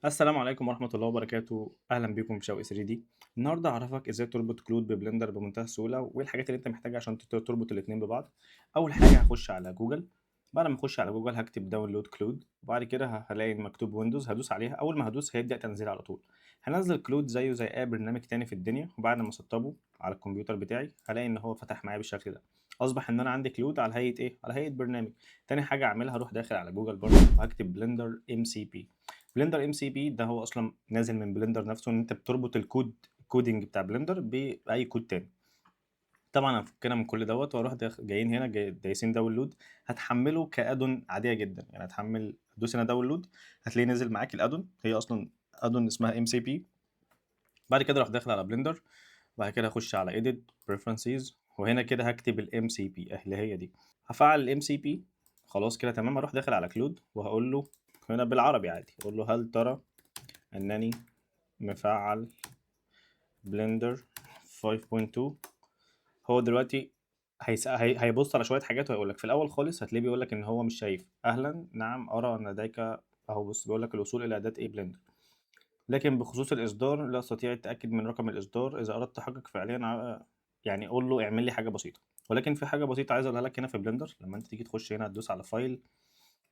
السلام عليكم ورحمة الله وبركاته، أهلا بكم في شوقي 3D. النهاردة هعرفك إزاي تربط كلود ببلندر بمنتهى السهولة، وإيه الحاجات اللي أنت محتاجها عشان تربط الاتنين ببعض. أول حاجة هخش على جوجل. بعد ما أخش على جوجل هكتب داونلود كلود، وبعد كده هلاقي مكتوب ويندوز، هدوس عليها. أول ما هدوس هيبدأ تنزيل على طول. هنزل كلود زيه زي أي برنامج تاني في الدنيا، وبعد ما أسطبه على الكمبيوتر بتاعي هلاقي إن هو فتح معايا بالشكل ده. أصبح إن أنا عندي كلود على هيئة إيه؟ على هيئة برنامج. تاني حاجة أعملها هروح داخل على جوجل برضه وهكتب بلندر ام سي بي. بلندر ام سي بي ده هو اصلا نازل من بلندر نفسه، ان انت بتربط الكودينج بتاع بلندر باي كود تاني. طبعا هنفكنا من كل دوت واروح جايين هنا دايسين داونلود. هتحمله كادون عاديه جدا، يعني هتحمل دوس هنا داونلود. هتلاقيه نازل معاك الادون، هي اصلا ادون اسمها ام سي بي. بعد كده اروح داخل على بلندر. بعد كده اخش على edit preferences، وهنا كده هكتب الام سي بي اللي هي دي. هفعل الام سي بي. خلاص كده تمام. هروح داخل على كلود وهقول له هنا بالعربي عادي، اقول له هل ترى انني مفعل بلندر 5.2. هو دلوقتي هيبص على شويه حاجات وهيقول لك. في الاول خالص هتلاقيه بيقول لك ان هو مش شايف. اهلا، نعم ارى ان لديك. اهو بص بيقول لك الوصول الى اداه ايه بلندر، لكن بخصوص الاصدار لا استطيع التاكد من رقم الاصدار. اذا اردت تحقق فعليا يعني قول له اعمل لي حاجه بسيطه. ولكن في حاجه بسيطه عايز اقولها لك هنا في بلندر. لما انت تيجي تخش هنا تدوس على فايل،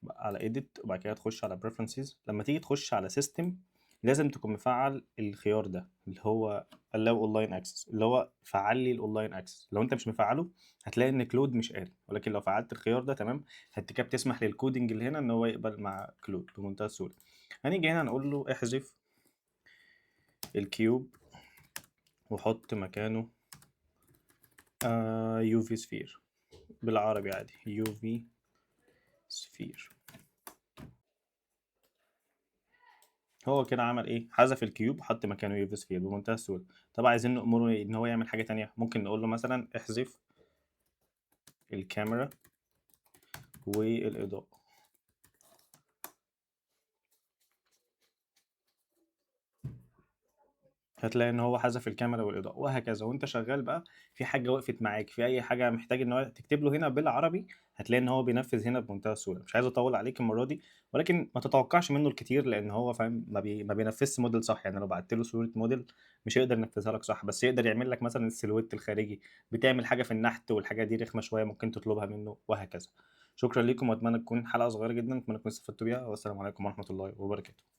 على edit، وبعد كده تخش على preferences. لما تيجي تخش على system لازم تكون مفعل الخيار ده اللي هو allow online access، اللي هو فعل لي الاونلاين اكسس. لو انت مش مفعله هتلاقي ان كلود مش قاري، ولكن لو فعلت الخيار ده تمام هتكاب تسمح للكودنج اللي هنا ان هو يقبل مع كلود بمنتهى السهوله. هنيجي هنا نقول له احذف الكيوب وحط مكانه يو في سفير. بالعربي عادي يو في سفير. هو كده عمل ايه؟ حذف الكيوب وحط مكانه يوفي بمنتهى السهوله. طب عايزين نأمره ان هو يعمل حاجه تانية، ممكن نقول له مثلا احذف الكاميرا والاضاءه. هتلاقي ان هو حذف الكاميرا والاضاءه وهكذا. وانت شغال بقى في حاجه وقفت معاك، في اي حاجه محتاج ان هو تكتب له هنا بالعربي، هتلاقي ان هو بينفذ هنا بمنتهى السهوله. مش عايز اطول عليك المره دي، ولكن ما تتوقعش منه الكتير لان هو فاهم ما بينفذش موديل صح. يعني لو بعت له صوره موديل مش هيقدر ينفذها لك صح، بس يقدر يعمل لك مثلا السيلويت الخارجي. بتعمل حاجه في النحت والحاجات دي رخمه شويه ممكن تطلبها منه وهكذا. شكرا لكم، واتمنى تكون حلقه صغيره جدا، اتمنى تكونوا استفدتوا بيها، والسلام عليكم ورحمه الله وبركاته.